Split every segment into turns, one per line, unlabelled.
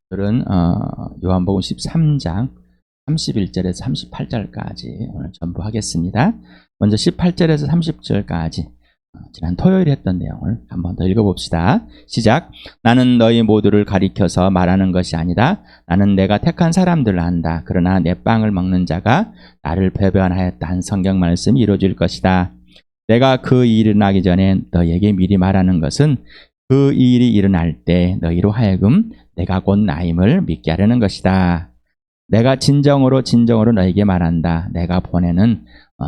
오늘은 요한복음 13장 31절에서 38절까지 오늘 전부 하겠습니다. 먼저 18절에서 30절까지 지난 토요일에 했던 내용을 한 번 더 읽어봅시다. 시작. 나는 너희 모두를 가리켜서 말하는 것이 아니다. 나는 내가 택한 사람들을 안다. 그러나 내 빵을 먹는 자가 나를 배반하였다 한 성경 말씀이 이루어질 것이다. 내가 그 일이 일어나기 전에 너희에게 미리 말하는 것은 그 일이 일어날 때 너희로 하여금 내가 곧 나임을 믿게 하려는 것이다. 내가 진정으로 너희에게 말한다. 내가 보내는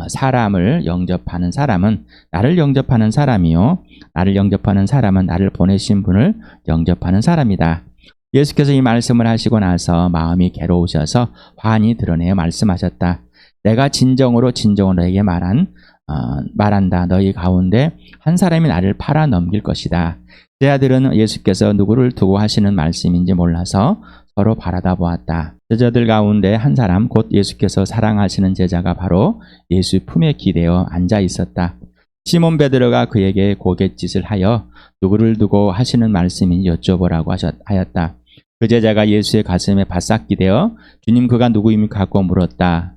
사람을 영접하는 사람은 나를 영접하는 사람이요, 나를 영접하는 사람은 나를 보내신 분을 영접하는 사람이다. 예수께서 이 말씀을 하시고 나서 마음이 괴로우셔서 환히 드러내어 말씀하셨다. 내가 진정으로 너희에게 말한다. 너희 가운데 한 사람이 나를 팔아 넘길 것이다. 제 아들은 예수께서 누구를 두고 하시는 말씀인지 몰라서 서로 바라다 보았다. 제자들 가운데 한 사람, 곧 예수께서 사랑하시는 제자가 바로 예수 품에 기대어 앉아 있었다. 시몬 베드로가 그에게 고갯짓을 하여 누구를 두고 하시는 말씀인지 여쭤보라고 하였다. 그 제자가 예수의 가슴에 바싹 기대어 주님, 그가 누구입니까? 하고 물었다.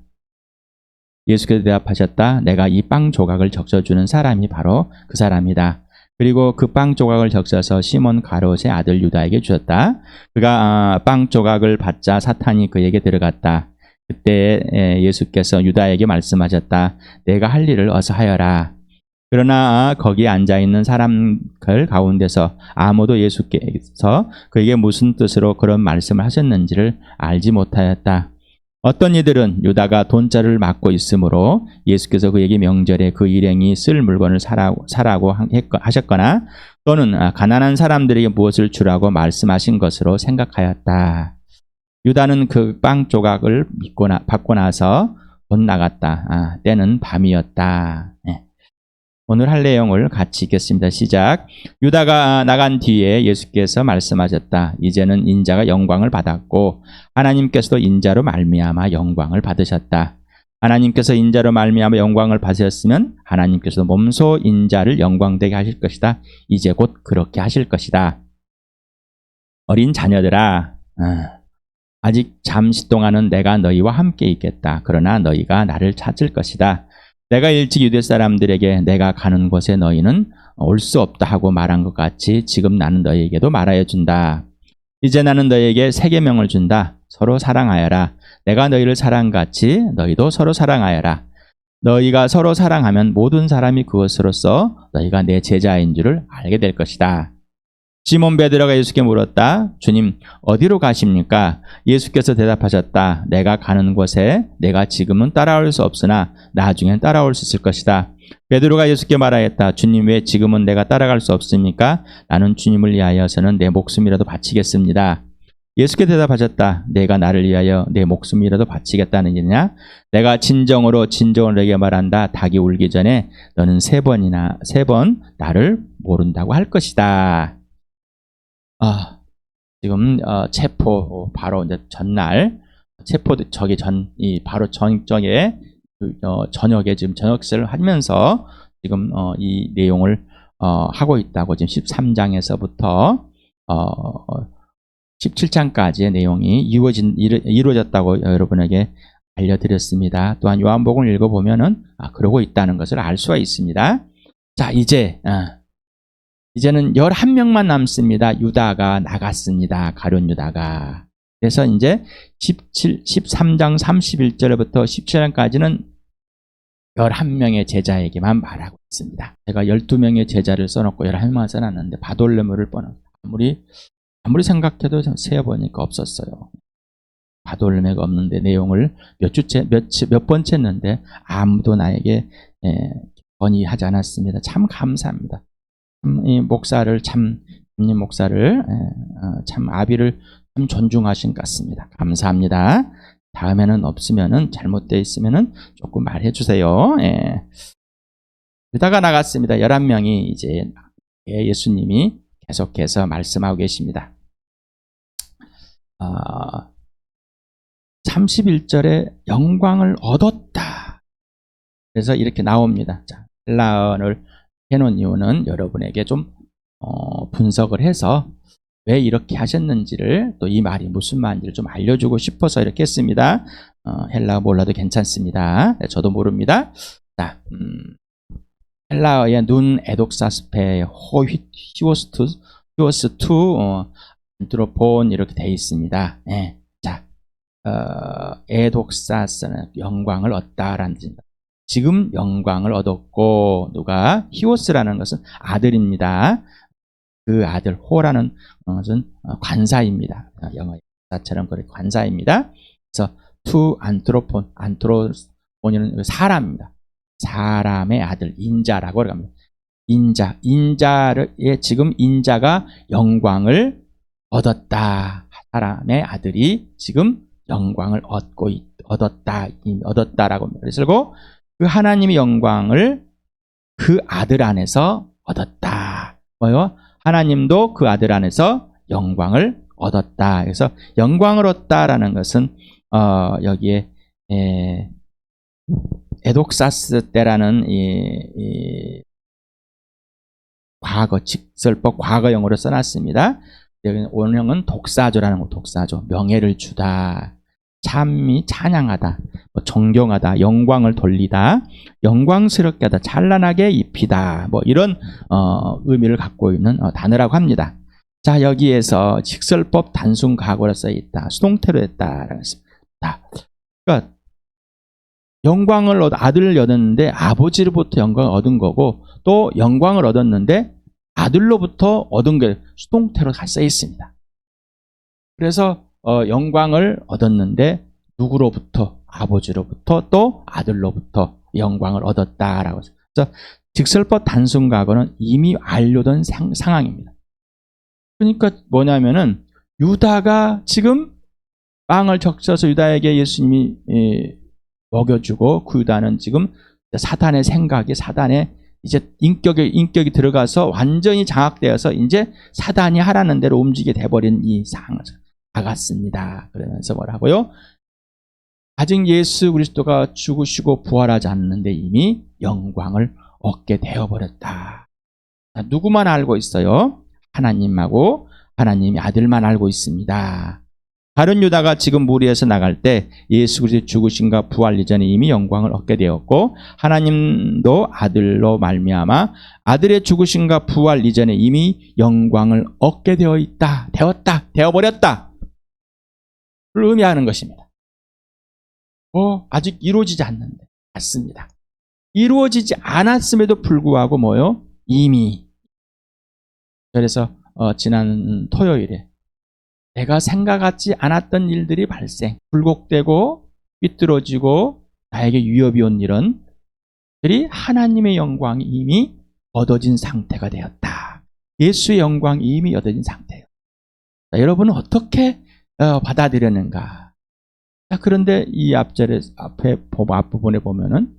예수께서 대답하셨다. 내가 이 빵 조각을 적셔주는 사람이 바로 그 사람이다. 그리고 그 빵 조각을 적셔서 시몬 가롯의 아들 유다에게 주었다. 그가 빵 조각을 받자 사탄이 그에게 들어갔다. 그때 예수께서 유다에게 말씀하셨다. 내가 할 일을 어서 하여라. 그러나 거기에 앉아있는 사람들 가운데서 아무도 예수께서 그에게 무슨 뜻으로 그런 말씀을 하셨는지를 알지 못하였다. 어떤 이들은 유다가 돈자를 맡고 있으므로 예수께서 그에게 명절에 그 일행이 쓸 물건을 사라고 하셨거나 또는 가난한 사람들에게 무엇을 주라고 말씀하신 것으로 생각하였다. 유다는 그 빵 조각을 받고 나서 곧 나갔다. 때는 밤이었다. 오늘 할 내용을 같이 읽겠습니다. 시작. 유다가 나간 뒤에 예수께서 말씀하셨다. 이제는 인자가 영광을 받았고 하나님께서도 인자로 말미암아 영광을 받으셨다. 하나님께서 인자로 말미암아 영광을 받으셨으면 하나님께서도 몸소 인자를 영광되게 하실 것이다. 이제 곧 그렇게 하실 것이다. 어린 자녀들아, 아직 잠시 동안은 내가 너희와 함께 있겠다. 그러나 너희가 나를 찾을 것이다. 내가 일찍 유대 사람들에게 내가 가는 곳에 너희는 올 수 없다 하고 말한 것 같이 지금 나는 너희에게도 말하여 준다. 이제 나는 너희에게 새 계명을 준다. 서로 사랑하여라. 내가 너희를 사랑같이 너희도 서로 사랑하여라. 너희가 서로 사랑하면 모든 사람이 그것으로써 너희가 내 제자인 줄을 알게 될 것이다. 시몬 베드로가 예수께 물었다. 주님, 어디로 가십니까? 예수께서 대답하셨다. 내가 가는 곳에 내가 지금은 따라올 수 없으나 나중엔 따라올 수 있을 것이다. 베드로가 예수께 말하였다. 주님, 왜 지금은 내가 따라갈 수 없습니까? 나는 주님을 위하여서는 내 목숨이라도 바치겠습니다. 예수께 대답하셨다. 내가 나를 위하여 내 목숨이라도 바치겠다는 일이냐? 내가 진정으로 너에게 말한다. 닭이 울기 전에 너는 세 번 나를 모른다고 할 것이다. 지금 체포 바로 이제 전날 체포 바로 전적에 저녁에 지금 저녁식을 하면서 지금 이 내용을 하고 있다고 지금 13장에서부터 17장까지의 내용이 이루어졌다고 여러분에게 알려드렸습니다. 또한 요한복음을 읽어보면은 그러고 있다는 것을 알 수가 있습니다. 자, 이제는 11명만 남습니다. 유다가 나갔습니다. 가룟 유다가. 그래서 이제 13장 31절부터 17장까지는 11명의 제자에게만 말하고 있습니다. 제가 12명의 제자를 써놓고 11명만 써놨는데 바돌로메를 아무리 생각해도 세어보니까 없었어요. 바돌로메가 없는데 내용을 몇 번째 했는데 아무도 나에게 건의하지 않았습니다. 참 감사합니다. 이 목사를 담임 목사를 참 아비를 참 존중하신 것 같습니다. 감사합니다. 다음에는 없으면은 잘못되어 있으면은 조금 말해 주세요. 유다가 나갔습니다. 11명이 이제 예수님이 계속해서 말씀하고 계십니다. 31절에 영광을 얻었다. 그래서 이렇게 나옵니다. 자, 헬라어를 해놓은 이유는 여러분에게 좀 분석을 해서 왜 이렇게 하셨는지를, 또 이 말이 무슨 말인지를 좀 알려주고 싶어서 이렇게 했습니다. 헬라어 몰라도 괜찮습니다. 네, 저도 모릅니다. 자, 헬라어의 눈 에독사스페 히오스투 안트로폰 이렇게 되어 있습니다. 네. 자, 에독사스는 영광을 얻다라는 뜻입니다. 지금 영광을 얻었고, 누가? 히오스라는 것은 아들입니다. 그 아들 호라는 것은 관사입니다. 영어 자처럼 그렇게 관사입니다. 그래서 투 안트로폰이는 사람입니다. 사람의 아들, 인자라고 합니다. 인자를 지금 인자가 영광을 얻었다. 사람의 아들이 지금 영광을 얻었다라고 합니다. 그리고 그 하나님의 영광을 그 아들 안에서 얻었다. 뭐요? 하나님도 그 아들 안에서 영광을 얻었다. 그래서 영광을 얻다라는 것은 여기에 에독사스 때라는 이 과거 직설법 과거형으로 써놨습니다. 여기 원형은 독사조라는 거, 독사조. 명예를 주다, 참이 찬양하다, 존경하다, 영광을 돌리다, 영광스럽게 하다, 찬란하게 입히다, 이런 의미를 갖고 있는 단어라고 합니다. 자, 여기에서 직설법 단순 과거로 써있다, 수동태로 했다라고 했습니다. 그러니까 영광을 아들을 얻었는데 아버지로부터 영광을 얻은 거고, 또 영광을 얻었는데 아들로부터 얻은 게 수동태로 써 있습니다. 그래서 영광을 얻었는데 누구로부터? 아버지로부터, 또 아들로부터 영광을 얻었다라고. 그래서 직설법 단순 과거는 이미 완료된 상황입니다. 그러니까 뭐냐면은 유다가 지금 빵을 적셔서 유다에게 예수님이 먹여주고, 그 유다는 지금 사단의 생각이, 사단의 이제 인격이 들어가서 완전히 장악되어서 이제 사단이 하라는 대로 움직이게 돼버린 이 상황을 나갔습니다. 그러면서 뭐라고요? 아직 예수 그리스도가 죽으시고 부활하지 않는데 이미 영광을 얻게 되어버렸다. 누구만 알고 있어요? 하나님하고 하나님의 아들만 알고 있습니다. 다른 유다가 지금 무리에서 나갈 때 예수 그리스도의 죽으심과 부활 이전에 이미 영광을 얻게 되었고, 하나님도 아들로 말미암아 아들의 죽으심과 부활 이전에 이미 영광을 얻게 되어 있다, 되어버렸다 를 의미하는 것입니다. 아직 이루어지지 않는데, 맞습니다. 이루어지지 않았음에도 불구하고 뭐요? 이미. 그래서 지난 토요일에 내가 생각하지 않았던 일들이 발생, 굴곡되고 삐뚤어지고 나에게 위협이 온 일은 들이 하나님의 영광이 이미 얻어진 상태가 되었다. 예수의 영광이 이미 얻어진 상태예요. 자, 여러분은 어떻게 받아들였는가? 자, 그런데 이 앞부분에 보면은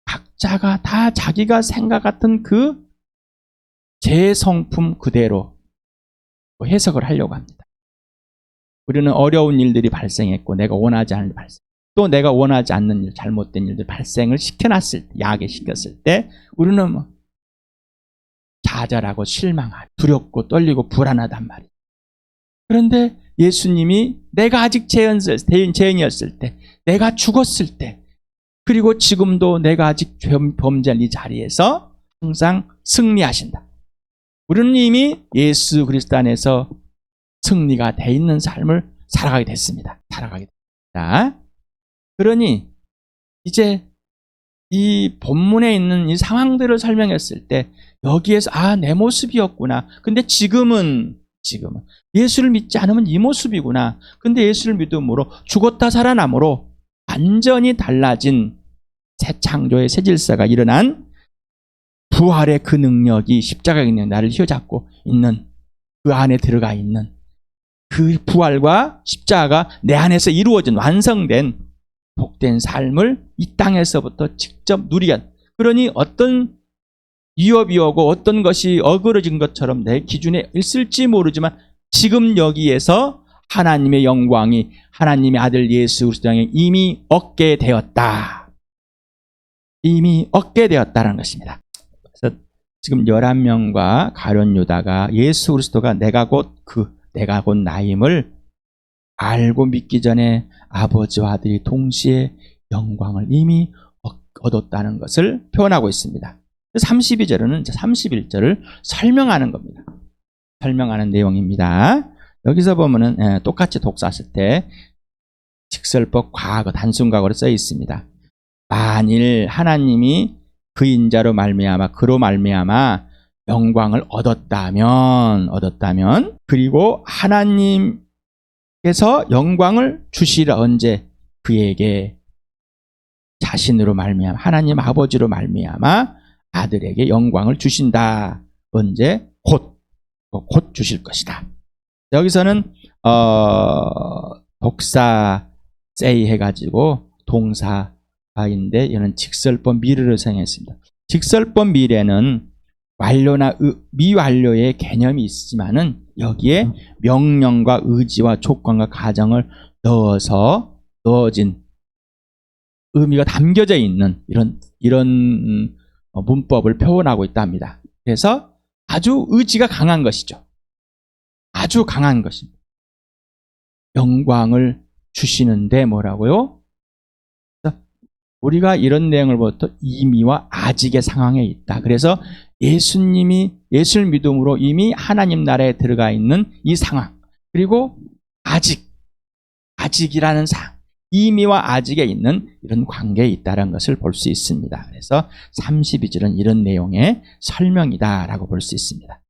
각자가 다 자기가 생각했던 그 제 성품 그대로 해석을 하려고 합니다. 우리는 어려운 일들이 발생했고, 내가 원하지 않는 일 발생, 또 내가 원하지 않는 일, 잘못된 일들 발생을 시켜놨을 때, 야기시켰을 때 우리는 좌절하고 실망하고 두렵고 떨리고 불안하단 말이에요. 그런데 예수님이 내가 아직 죄인이었을 때, 내가 죽었을 때, 그리고 지금도 내가 아직 범죄한 이 자리에서 항상 승리하신다. 우리는 이미 예수 그리스도 안에서 승리가 돼 있는 삶을 살아가게 됐습니다. 그러니 이제 이 본문에 있는 이 상황들을 설명했을 때 여기에서 내 모습이었구나. 근데 지금은 예수를 믿지 않으면 이 모습이구나. 근데 예수를 믿음으로 죽었다 살아남으로 완전히 달라진 새 창조의 새 질서가 일어난 부활의 그 능력이 십자가의 능력, 나를 휘어잡고 있는 그 안에 들어가 있는 그 부활과 십자가가 내 안에서 이루어진 완성된 복된 삶을 이 땅에서부터 직접 누리게. 그러니 어떤 위협이 오고 어떤 것이 어그러진 것처럼 내 기준에 있을지 모르지만 지금 여기에서 하나님의 영광이 하나님의 아들 예수 그리스도에 이미 얻게 되었다. 이미 얻게 되었다는 것입니다. 그래서 지금 11명과 가룟 유다가 예수 그리스도가 내가 곧 나임을 알고 믿기 전에 아버지와 아들이 동시에 영광을 이미 얻었다는 것을 표현하고 있습니다. 32절은 이제 31절을 설명하는 겁니다. 설명하는 내용입니다. 여기서 보면은 똑같이 독서하실 때 직설법 과거 단순과거로 써 있습니다. 만일 하나님이 그 인자로 말미암아 그로 말미암아 영광을 얻었다면 그리고 하나님께서 영광을 주시라 언제 그에게 자신으로 말미암아 하나님 아버지로 말미암아 아들에게 영광을 주신다. 언제? 곧 주실 것이다. 여기서는 독사 say 해가지고 동사인데 이는 직설법 미래를 사용했습니다. 직설법 미래는 완료나 미완료의 개념이 있지만은 여기에 명령과 의지와 조건과 가정을 넣어진 의미가 담겨져 있는 이런 문법을 표현하고 있답니다. 그래서 아주 의지가 강한 것이죠. 아주 강한 것입니다. 영광을 주시는데 뭐라고요? 우리가 이런 내용을 볼 때 이미와 아직의 상황에 있다. 그래서 예수를 믿음으로 이미 하나님 나라에 들어가 있는 이 상황, 그리고 아직이라는 상황, 이미와 아직에 있는 이런 관계에 있다는 것을 볼 수 있습니다. 그래서 32절은 이런 내용의 설명이다라고 볼 수 있습니다.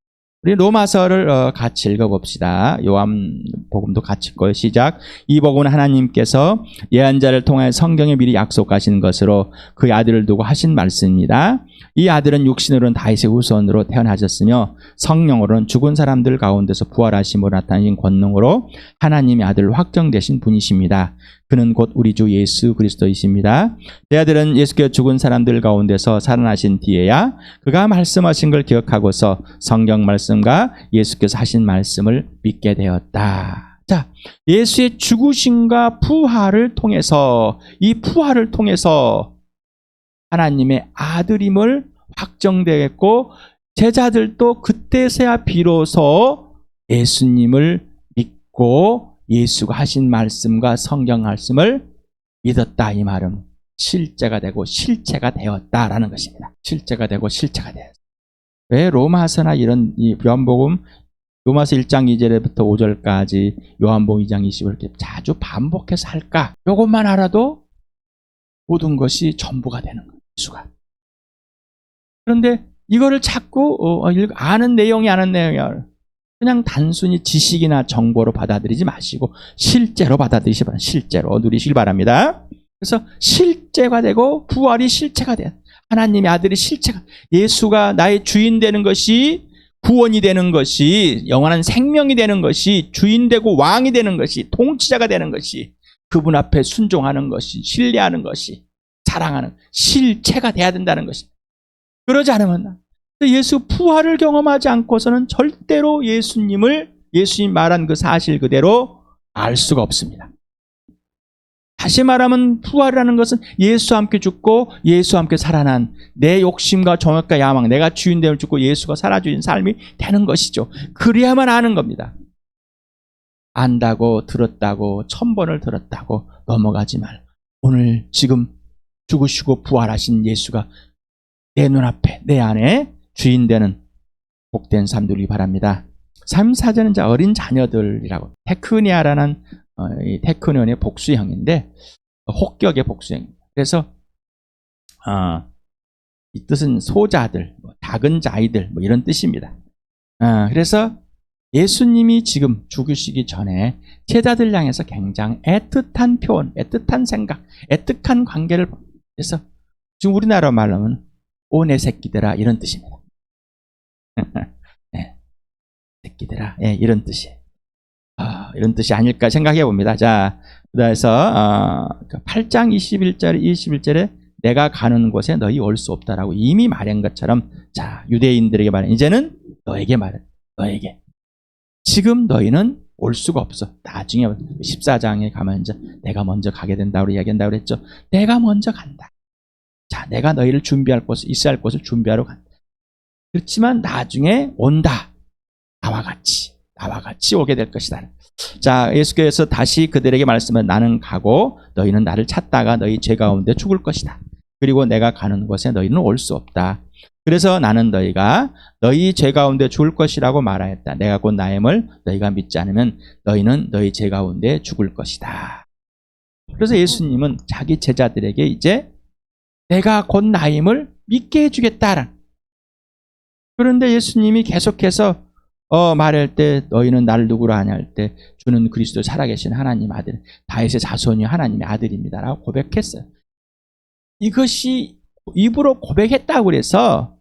우리 로마서를 같이 읽어봅시다. 요한복음도 같이 읽고요. 시작. 이 복음은 하나님께서 예언자를 통해 성경에 미리 약속하신 것으로 그 아들을 두고 하신 말씀입니다. 이 아들은 육신으로는 다윗의 후손으로 태어나셨으며 성령으로는 죽은 사람들 가운데서 부활하심으로 나타나신 권능으로 하나님의 아들로 확정되신 분이십니다. 그는 곧 우리 주 예수 그리스도이십니다. 내 아들은 예수께서 죽은 사람들 가운데서 살아나신 뒤에야 그가 말씀하신 걸 기억하고서 성경 말씀과 예수께서 하신 말씀을 믿게 되었다. 자, 예수의 죽으심과 부활을 통해서 이 부활을 통해서 하나님의 아들임을 확정되겠고 제자들도 그때서야 비로소 예수님을 믿고 예수가 하신 말씀과 성경 말씀을 믿었다. 이 말은 실제가 되고 실체가 되었다라는 것입니다. 실제가 되고 실체가 되었다. 왜 로마서나 이런 이 요한복음 로마서 1장 2절부터 5절까지 요한복음 2장 20을 이렇게 자주 반복해서 할까? 이것만 알아도 모든 것이 전부가 되는 거예요. 예수가. 그런데 이거를 자꾸 아는 내용이야. 그냥 단순히 지식이나 정보로 받아들이지 마시고 실제로 받아들이시 바랍니다. 실제로 누리시길 바랍니다. 그래서 실제가 되고 부활이 실체가 돼요. 하나님의 아들이 실체가, 예수가 나의 주인 되는 것이, 구원이 되는 것이, 영원한 생명이 되는 것이, 주인 되고 왕이 되는 것이, 통치자가 되는 것이, 그분 앞에 순종하는 것이, 신뢰하는 것이, 사랑하는 실체가 돼야 된다는 것입니다. 그러지 않으면 예수 부활을 경험하지 않고서는 절대로 예수님 말한 그 사실 그대로 알 수가 없습니다. 다시 말하면 부활이라는 것은 예수와 함께 죽고 예수와 함께 살아난 내 욕심과 정욕과 야망, 내가 주인됨을 죽고 예수가 살아주신 삶이 되는 것이죠. 그래야만 아는 겁니다. 안다고 들었다고 1000번을 들었다고 넘어가지 말. 오늘 지금 죽으시고 부활하신 예수가 내 눈앞에 내 안에 주인 되는 복된 삶 누리기 바랍니다. 3, 4절은 어린 자녀들이라고 테크니아라는 테크니온의 복수형인데 혹격의 복수형입니다. 그래서 이 뜻은 소자들, 작은 자이들 이런 뜻입니다. 그래서 예수님이 지금 죽으시기 전에 제자들 향해서 굉장히 애틋한 표현, 애틋한 생각, 애틋한 관계를 그래서 지금 우리나라 말로 하면 오 내 새끼들아 이런 뜻입니다. 네, 새끼들아, 네, 이런 뜻이에요. 이런 뜻이 아닐까 생각해 봅니다. 자, 그래서 8장 21절에 내가 가는 곳에 너희 올 수 없다라고 이미 말한 것처럼, 자, 유대인들에게 말해. 이제는 너에게 말해. 너에게. 지금 너희는 올 수가 없어. 나중에 14장에 가면 이제 내가 먼저 가게 된다고 이야기한다고 그랬죠. 내가 먼저 간다. 자, 내가 너희를 준비할 곳을, 있어야 할 곳을 준비하러 간다. 그렇지만 나중에 온다. 나와 같이 오게 될 것이다. 자, 예수께서 다시 그들에게 말씀을 나는 가고 너희는 나를 찾다가 너희 죄 가운데 죽을 것이다. 그리고 내가 가는 곳에 너희는 올 수 없다. 그래서 나는 너희가 너희 죄 가운데 죽을 것이라고 말하였다. 내가 곧 나임을 너희가 믿지 않으면 너희는 너희 죄 가운데 죽을 것이다. 그래서 예수님은 자기 제자들에게 이제 내가 곧 나임을 믿게 해주겠다라는. 그런데 예수님이 계속해서 말할 때 너희는 나를 누구로 아냐 할 때 주는 그리스도 살아계신 하나님 아들, 다윗의 자손이 하나님의 아들입니다라고 고백했어요. 이것이 입으로 고백했다고 그래서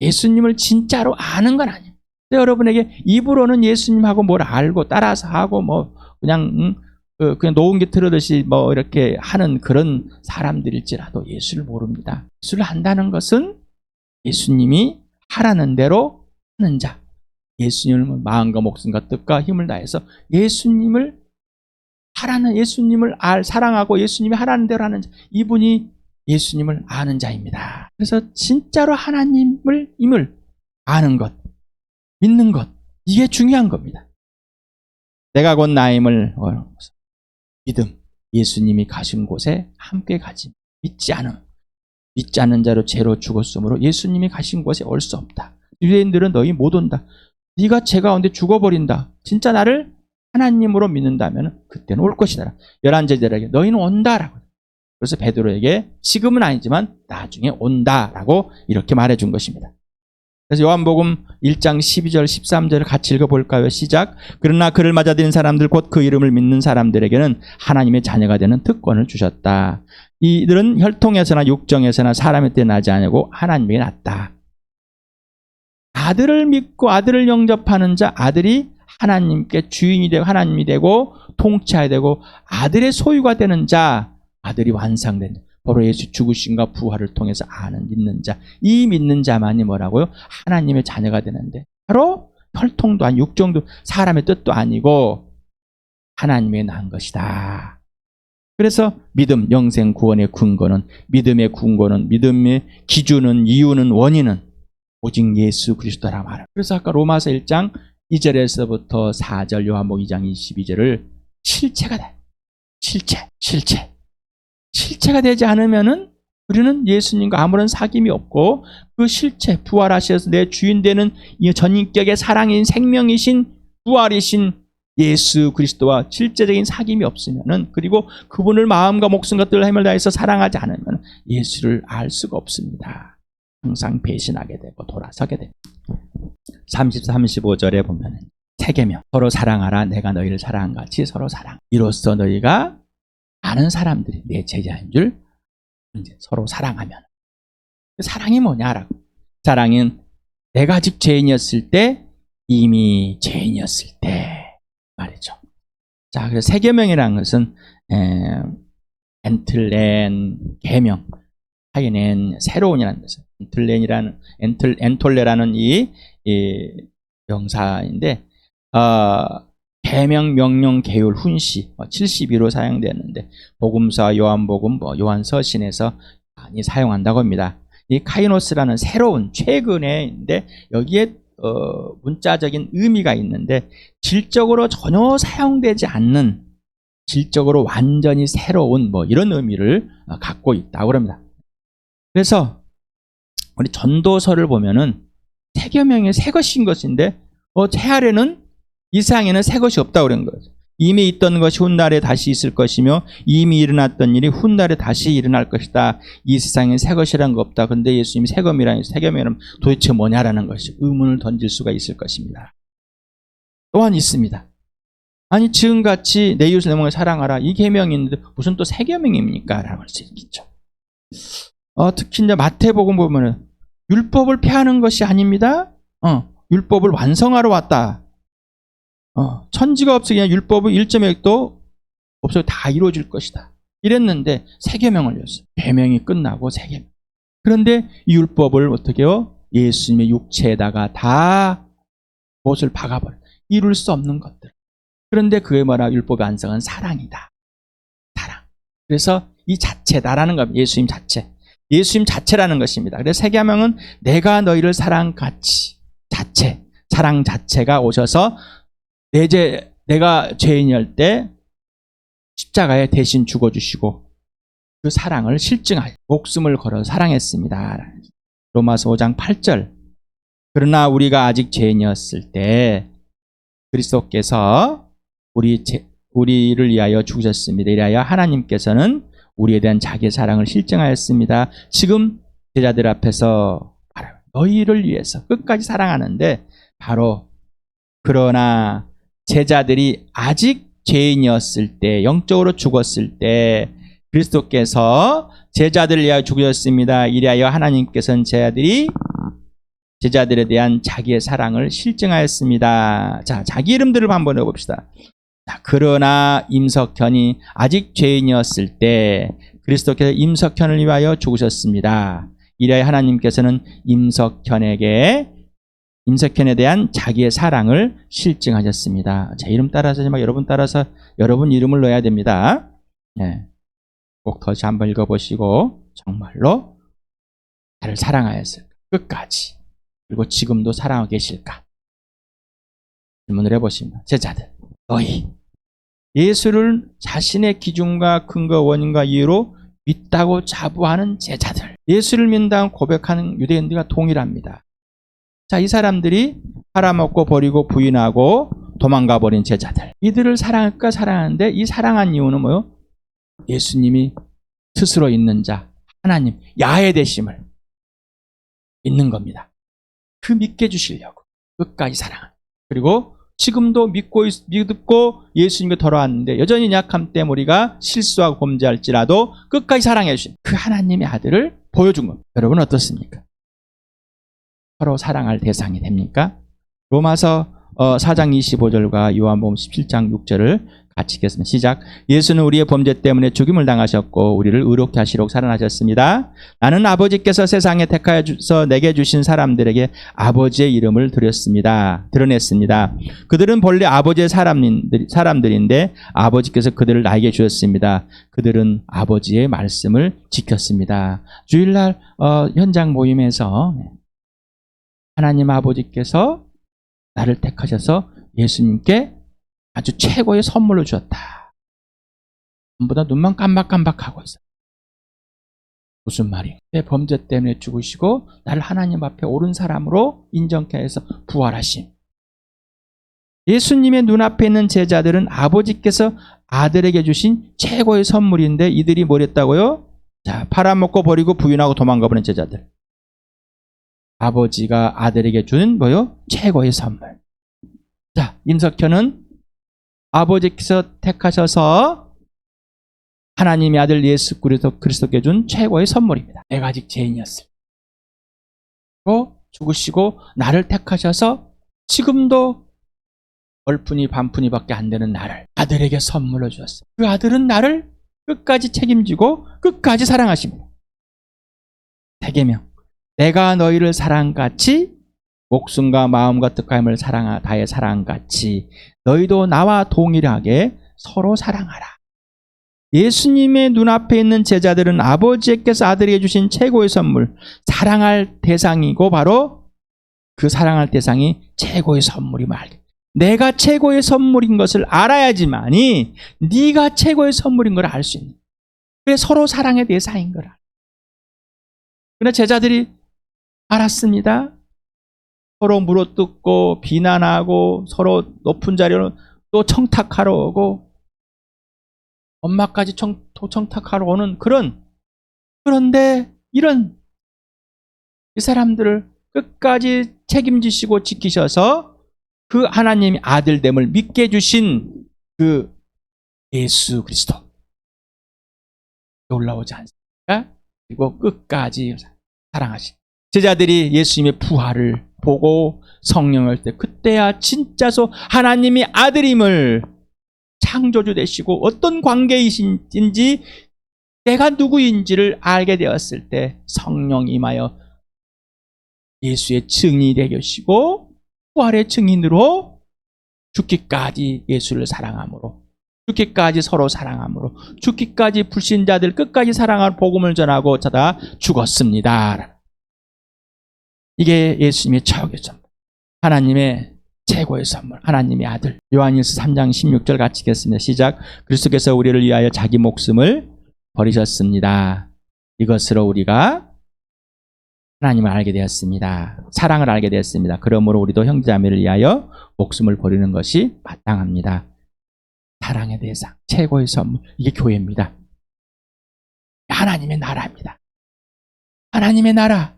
예수님을 진짜로 아는 건 아니에요. 여러분에게 입으로는 예수님하고 뭘 알고 따라서 하고 뭐 그냥 놓은 게 틀어듯이 뭐 이렇게 하는 그런 사람들일지라도 예수를 모릅니다. 예수를 안다는 것은 예수님이 하라는 대로 하는 자, 예수님을 마음과 목숨과 뜻과 힘을 다해서 예수님을 사랑하고 예수님이 하라는 대로 하는 자, 이분이 예수님을 아는 자입니다. 그래서 진짜로 하나님을 아는 것, 믿는 것, 이게 중요한 겁니다. 내가 곧 나임을 믿음, 예수님이 가신 곳에 함께 가지. 믿지 않은 자로 죄로 죽었으므로 예수님이 가신 곳에 올 수 없다. 유대인들은 너희 못 온다. 네가 죄 가운데 죽어버린다. 진짜 나를 하나님으로 믿는다면 그때는 올 것이다. 11제자들에게 너희는 온다라고. 그래서 베드로에게 지금은 아니지만 나중에 온다라고 이렇게 말해준 것입니다. 그래서 요한복음 1장 12절 13절을 같이 읽어볼까요? 시작. 그러나 그를 맞아들인 사람들 곧 그 이름을 믿는 사람들에게는 하나님의 자녀가 되는 특권을 주셨다. 이들은 혈통에서나 육정에서나 사람의 때 나지 아니고 하나님에게 났다. 아들을 믿고 아들을 영접하는 자, 아들이 하나님께 주인이 되고 하나님이 되고 통치하게 되고 아들의 소유가 되는 자, 아들이 완성된 자, 바로 예수 죽으심과 부활을 통해서 아는 믿는 자, 이 믿는 자만이 뭐라고요? 하나님의 자녀가 되는데 바로 혈통도 아니고 육정도 사람의 뜻도 아니고 하나님의 난 것이다. 그래서 믿음, 영생, 구원의 근거는, 믿음의 근거는, 믿음의 기준은, 이유는, 원인은 오직 예수 그리스도라 말합니다. 그래서 아까 로마서 1장 2절에서부터 4절, 요한복음 2장 22절을 실체가 돼. 실체가 되지 않으면은 우리는 예수님과 아무런 사귐이 없고 그 실체, 부활하셔서 내 주인 되는 이 전인격의 사랑인 생명이신 부활이신 예수 그리스도와 실제적인 사귐이 없으면은, 그리고 그분을 마음과 목숨과 뜻과 힘을 다해서 사랑하지 않으면 예수를 알 수가 없습니다. 항상 배신하게 되고 돌아서게 됩니다. 34, 35절에 보면은 세 계명, 서로 사랑하라. 내가 너희를 사랑한 같이 서로 사랑. 이로써 너희가 아는 사람들이 내 제자인 줄 이제 서로 사랑하면. 사랑이 뭐냐라고. 사랑은 내가 아직 죄인이었을 때, 이미 죄인이었을 때 말이죠. 자, 그래서 세 계명이라는 것은 엔틀렌 계명, 하기는 새로운이라는 것은 엔톨레라는 이 명사인데 계명, 명령, 계율, 훈시 72로 사용되었는데 복음서, 요한복음, 요한서신에서 많이 사용한다고 합니다. 이 카이노스라는 새로운 최근에인데 여기에 문자적인 의미가 있는데 질적으로 전혀 사용되지 않는, 질적으로 완전히 새로운 이런 의미를 갖고 있다고 합니다. 그래서 우리 전도서를 보면은 새 계명이 새 것인 것인데 새 아래는 이 세상에는 새 것이 없다고 그런 거죠. 이미 있던 것이 훗날에 다시 있을 것이며 이미 일어났던 일이 훗날에 다시 일어날 것이다. 이 세상에 새 것이라는 거 없다. 그런데 예수님이 새 계명이라면 도대체 뭐냐라는 것이 의문을 던질 수가 있을 것입니다. 또한 있습니다. 아니 지금같이 내 이웃을 내 몸을 사랑하라, 이 계명이 있는데 무슨 또 새 계명입니까? 라고 할 수 있겠죠. 특히 이제 마태복음 보면은 율법을 폐하는 것이 아닙니다. 율법을 완성하러 왔다. 천지가 없어 그냥 율법의 1.1도 없어 다 이루어질 것이다. 이랬는데 새 계명을 줬어요. 계명이 끝나고 새 계명. 그런데 이 율법을 어떻게 해요? 예수님의 육체에다가 다 못을 박아버려. 이룰 수 없는 것들. 그런데 그게 뭐라? 율법의 완성은 사랑이다. 사랑. 그래서 이 자체다라는 겁니다. 예수님 자체. 예수님 자체라는 것입니다. 그래서 새 계명은 내가 너희를 사랑같이 자체, 사랑 자체가 오셔서 내가 죄인이었을 때 십자가에 대신 죽어주시고 그 사랑을 실증하여 목숨을 걸어 사랑했습니다. 로마서 5장 8절. 그러나 우리가 아직 죄인이었을 때 그리스도께서 우리를 위하여 죽으셨습니다. 이래야 하나님께서는 우리에 대한 자기의 사랑을 실증하였습니다. 지금 제자들 앞에서 너희를 위해서 끝까지 사랑하는데 바로 그러나 제자들이 아직 죄인이었을 때, 영적으로 죽었을 때 그리스도께서 제자들을 위하여 죽으셨습니다. 이래야 하나님께서는 제자들에 대한 자기의 사랑을 실증하였습니다. 자, 자기 이름들을 한번 해봅시다. 자, 그러나 임석현이 아직 죄인이었을 때 그리스도께서 임석현을 위하여 죽으셨습니다. 이래야 하나님께서는 임석현에 대한 자기의 사랑을 실증하셨습니다. 제 이름 따라서 여러분 따라서 여러분 이름을 넣어야 됩니다. 네. 꼭 다시 한번 읽어보시고 정말로 나를 사랑하였을까? 끝까지. 그리고 지금도 사랑하고 계실까? 질문을 해보십니다. 제자들, 너희 예수를 자신의 기준과 근거, 원인과 이유로 믿다고 자부하는 제자들, 예수를 믿는다고 고백하는 유대인들과 동일합니다. 자, 이 사람들이 팔아먹고 버리고 부인하고 도망가 버린 제자들, 이들을 사랑할까? 사랑하는데 이 사랑한 이유는 뭐요? 예수님이 스스로 있는 자, 하나님, 야훼 되심을 믿는 겁니다. 그 믿게 해주시려고 끝까지 사랑합니다. 그리고 지금도 믿고 예수님께 돌아왔는데 여전히 약함 때문에 우리가 실수하고 범죄할지라도 끝까지 사랑해 주신 그 하나님의 아들을 보여준 겁니다. 여러분 어떻습니까? 서로 사랑할 대상이 됩니까? 로마서 4장 25절과 요한복음 17장 6절을 같이 읽겠습니다. 시작. 예수는 우리의 범죄 때문에 죽임을 당하셨고 우리를 의롭게 하시려고 살아나셨습니다. 나는 아버지께서 세상에 택하여서 내게 주신 사람들에게 아버지의 이름을 드러냈습니다. 그들은 본래 아버지의 사람들인데 아버지께서 그들을 나에게 주셨습니다. 그들은 아버지의 말씀을 지켰습니다. 주일날 현장 모임에서 하나님 아버지께서 나를 택하셔서 예수님께 아주 최고의 선물을 주었다. 전부 다 눈만 깜박깜박하고 있어요. 무슨 말이에요? 내 범죄 때문에 죽으시고 나를 하나님 앞에 옳은 사람으로 인정케 해서 부활하심. 예수님의 눈앞에 있는 제자들은 아버지께서 아들에게 주신 최고의 선물인데 이들이 뭘 했다고요? 자, 팔아먹고 버리고 부인하고 도망가버린 제자들. 아버지가 아들에게 준 뭐요? 최고의 선물. 자, 임석현은 아버지께서 택하셔서 하나님의 아들 예수 그리스도께 준 최고의 선물입니다. 내가 아직 죄인이었을 때 죽으시고 나를 택하셔서 지금도 얼푼이 반푼이밖에 안 되는 나를 아들에게 선물로 주었어요. 그 아들은 나를 끝까지 책임지고 끝까지 사랑하십니다. 새 계명, 내가 너희를 사랑같이 목숨과 마음과 뜻하임을 다해 사랑같이 너희도 나와 동일하게 서로 사랑하라. 예수님의 눈앞에 있는 제자들은 아버지께서 아들에게 주신 최고의 선물, 사랑할 대상이고 바로 그 사랑할 대상이 최고의 선물임을 알게. 내가 최고의 선물인 것을 알아야지만이 네가 최고의 선물인 걸 알 수 있는. 그래 서로 사랑의 대상인 걸 알아. 그러나 제자들이 알았습니다. 서로 물어뜯고 비난하고 서로 높은 자리로 또 청탁하러 오고 엄마까지 청탁하러 오는 그런데 이런 이 사람들을 끝까지 책임지시고 지키셔서 그 하나님의 아들됨을 믿게 해주신 그 예수 그리스도 올라오지 않습니까? 그리고 끝까지 사랑하신 제자들이 예수님의 부활을 보고 성령을 때 그때야 진짜서 하나님이 아들임을 창조주 되시고 어떤 관계이신지 내가 누구인지를 알게 되었을 때 성령이 임하여 예수의 증인이 되게 하시고 부활의 증인으로 죽기까지 예수를 사랑함으로 죽기까지 서로 사랑함으로 죽기까지 불신자들 끝까지 사랑할 복음을 전하고 자다 죽었습니다. 이게 예수님의 최고의 선물, 하나님의 최고의 선물, 하나님의 아들. 요한일서 3장 16절 같이 읽겠습니다. 시작. 그리스도께서 우리를 위하여 자기 목숨을 버리셨습니다. 이것으로 우리가 하나님을 알게 되었습니다. 사랑을 알게 되었습니다. 그러므로 우리도 형제자매를 위하여 목숨을 버리는 것이 마땅합니다. 사랑의 대상, 최고의 선물, 이게 교회입니다. 하나님의 나라입니다. 하나님의 나라.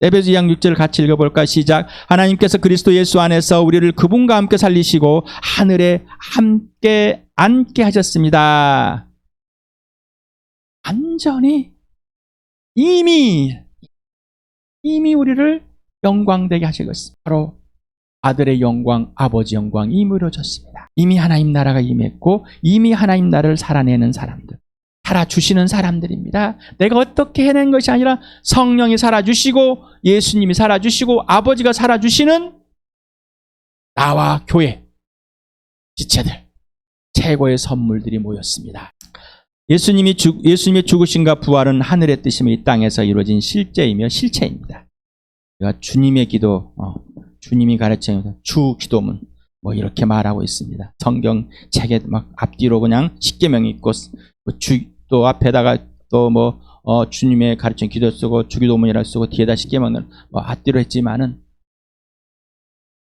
에베소 2장 6절을 같이 읽어볼까? 시작. 하나님께서 그리스도 예수 안에서 우리를 그분과 함께 살리시고 하늘에 함께 앉게 하셨습니다. 완전히 이미 우리를 영광되게 하시겠습니다. 바로 아들의 영광, 아버지 영광 이미 이루어졌습니다. 이미 하나님 나라가 임했고 이미 하나님 나라를 살아내는 사람들, 살아주시는 사람들입니다. 내가 어떻게 해낸 것이 아니라 성령이 살아주시고 예수님이 살아주시고 아버지가 살아주시는 나와 교회, 지체들, 최고의 선물들이 모였습니다. 예수님의 죽으심과 부활은 하늘의 뜻이며 이 땅에서 이루어진 실제이며 실체입니다. 제가 주님의 기도, 주님이 가르치는 주 기도문 이렇게 말하고 있습니다. 성경 책에 막 앞뒤로 그냥 십계명이 있고 또 앞에다가 또 주님의 가르친 기도 쓰고 주기도문이라고 쓰고 뒤에다 십계명을 앞뒤로 했지만은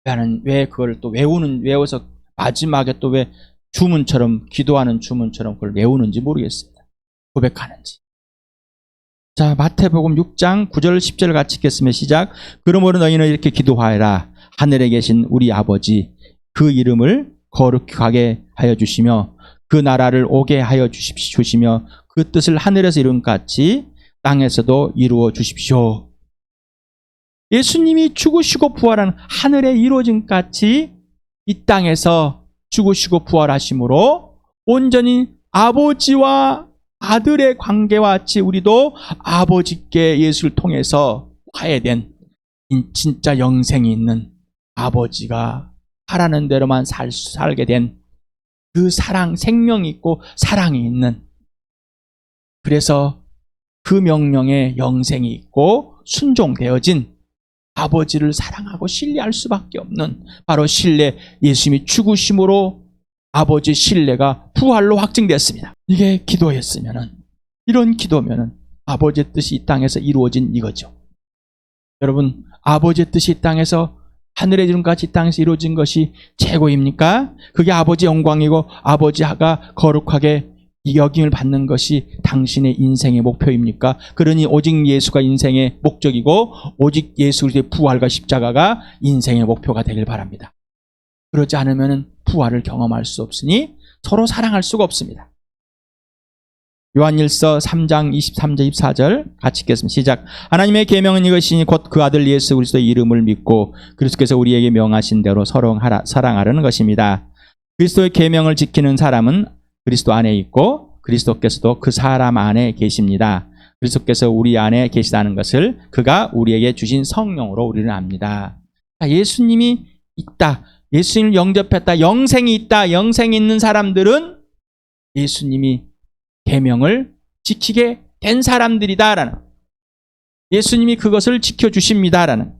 나는 왜 그걸 또 외워서 마지막에 또 왜 주문처럼 기도하는 주문처럼 그걸 외우는지 모르겠습니다. 고백하는지. 자, 마태복음 6장 9절 10절 같이 읽겠습니다. 시작. 그러므로 너희는 이렇게 기도하여라. 하늘에 계신 우리 아버지, 그 이름을 거룩하게 하여 주시며 그 나라를 오게 하여 주시며 그 뜻을 하늘에서 이룬 같이 땅에서도 이루어 주십시오. 예수님이 죽으시고 부활한 하늘에 이루어진 같이 이 땅에서 죽으시고 부활하심으로 온전히 아버지와 아들의 관계와 같이 우리도 아버지께 예수를 통해서 화해된 진짜 영생이 있는 아버지가 하라는 대로만 살게 된 그 사랑, 생명이 있고 사랑이 있는, 그래서 그 명령에 영생이 있고 순종되어진 아버지를 사랑하고 신뢰할 수밖에 없는 바로 신뢰, 예수님이 죽으심으로 아버지 신뢰가 부활로 확증됐습니다. 이게 기도였으면은, 이런 기도면은 아버지의 뜻이 이 땅에서 이루어진 이거죠. 여러분, 아버지의 뜻이 이 땅에서 하늘의 이름같이 이 땅에서 이루어진 것이 최고입니까? 그게 아버지 영광이고 아버지가 거룩하게 여김을 받는 것이 당신의 인생의 목표입니까? 그러니 오직 예수가 인생의 목적이고 오직 예수 그리스도의 부활과 십자가가 인생의 목표가 되길 바랍니다. 그러지 않으면 부활을 경험할 수 없으니 서로 사랑할 수가 없습니다. 요한일서 3장 23절 24절 같이 읽겠습니다. 시작. 하나님의 계명은 이것이니 곧 그 아들 예수 그리스도의 이름을 믿고 그리스도께서 우리에게 명하신 대로 서로 사랑하라는 것입니다. 그리스도의 계명을 지키는 사람은 그리스도 안에 있고 그리스도께서도 그 사람 안에 계십니다. 그리스도께서 우리 안에 계시다는 것을 그가 우리에게 주신 성령으로 우리는 압니다. 예수님이 있다. 예수님을 영접했다. 영생이 있다. 영생이 있는 사람들은 예수님이 계명을 지키게 된 사람들이다라는, 예수님이 그것을 지켜주십니다라는.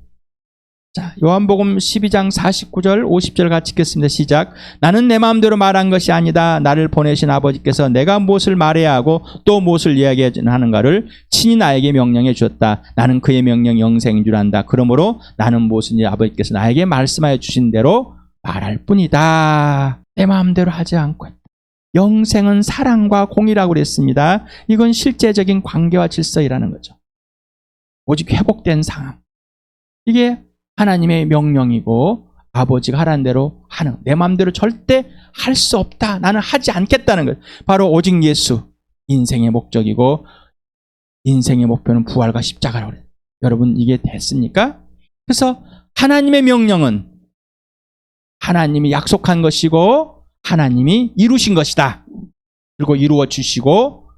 자, 요한복음 12장 49절 50절 같이 읽겠습니다. 시작. 나는 내 마음대로 말한 것이 아니다. 나를 보내신 아버지께서 내가 무엇을 말해야 하고 또 무엇을 이야기해야 하는가를 친히 나에게 명령해 주었다. 나는 그의 명령이 영생인 줄 안다. 그러므로 나는 무엇인지 아버지께서 나에게 말씀하여 주신 대로 말할 뿐이다. 내 마음대로 하지 않고 있다. 영생은 사랑과 공의라고 그랬습니다. 이건 실제적인 관계와 질서이라는 거죠. 오직 회복된 상황. 이게 하나님의 명령이고 아버지가 하라는 대로 하는, 내 마음대로 절대 할 수 없다. 나는 하지 않겠다는 것. 바로 오직 예수, 인생의 목적이고 인생의 목표는 부활과 십자가라고 그래요. 여러분, 이게 됐습니까? 그래서 하나님의 명령은 하나님이 약속한 것이고 하나님이 이루신 것이다. 그리고 이루어 주시고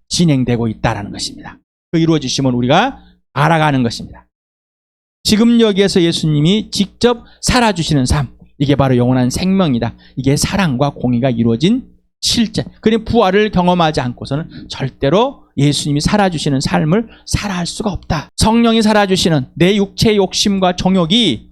진행되고 있다는 것입니다. 그 이루어 주심은 우리가 알아가는 것입니다. 지금 여기에서 예수님이 직접 살아주시는 삶, 이게 바로 영원한 생명이다. 이게 사랑과 공의가 이루어진 실제, 그리고 부활을 경험하지 않고서는 절대로 예수님이 살아주시는 삶을 살아갈 수가 없다. 성령이 살아주시는 내 육체의 욕심과 정욕이,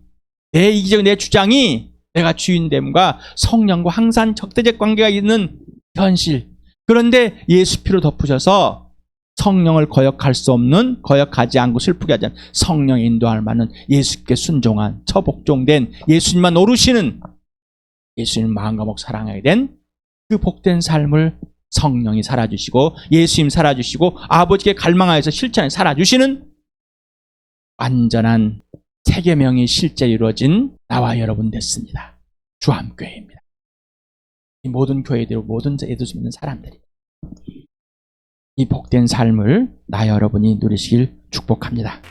내 이기적, 내 주장이 내가 주인됨과 성령과 항상 적대적 관계가 있는 현실. 그런데 예수 피로 덮으셔서 성령을 거역할 수 없는, 거역하지 않고 슬프게 하지 않는 성령의 인도할 만한 예수께 순종한, 처복종된, 예수님만 오르시는, 예수님 마음과 목 사랑하게 된 그 복된 삶을 성령이 살아주시고 예수님 살아주시고 아버지께 갈망하여서 실천에 살아주시는 완전한 세계명이 실제 이루어진 나와 여러분 됐습니다. 주암교회입니다. 이 모든 교회들, 모든 예수 믿는 사람들이 이 복된 삶을 나 여러분이 누리시길 축복합니다.